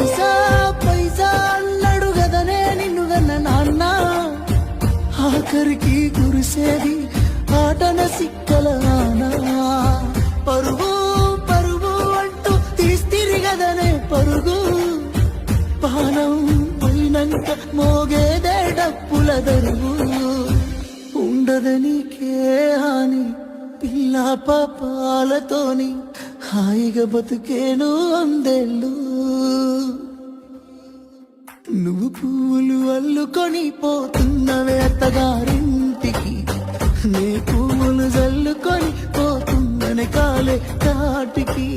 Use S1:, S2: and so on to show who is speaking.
S1: పైసా పైసా అన్నాడు గదనే నిన్ను గన్న నాన్న, ఆఖరికి కురిసేది ఆటన సిక్కల ఆనా. పరుగు పరుగు అంటూ తీస్తిరి గదనే పరుగు, పానం పోయినంక మోగేదే డప్పుల దరువు. ఉండదనికే హాని పిల్ల పాపాలతోని, హాయిగా బతుకేను అందేళ్ళు. నువ్వు పూలు అల్లుకొని పోతున్నవే అత్తగారింటికి, నీ పూలు జల్లుకొని పోతున్ననే కాలే కాటికి.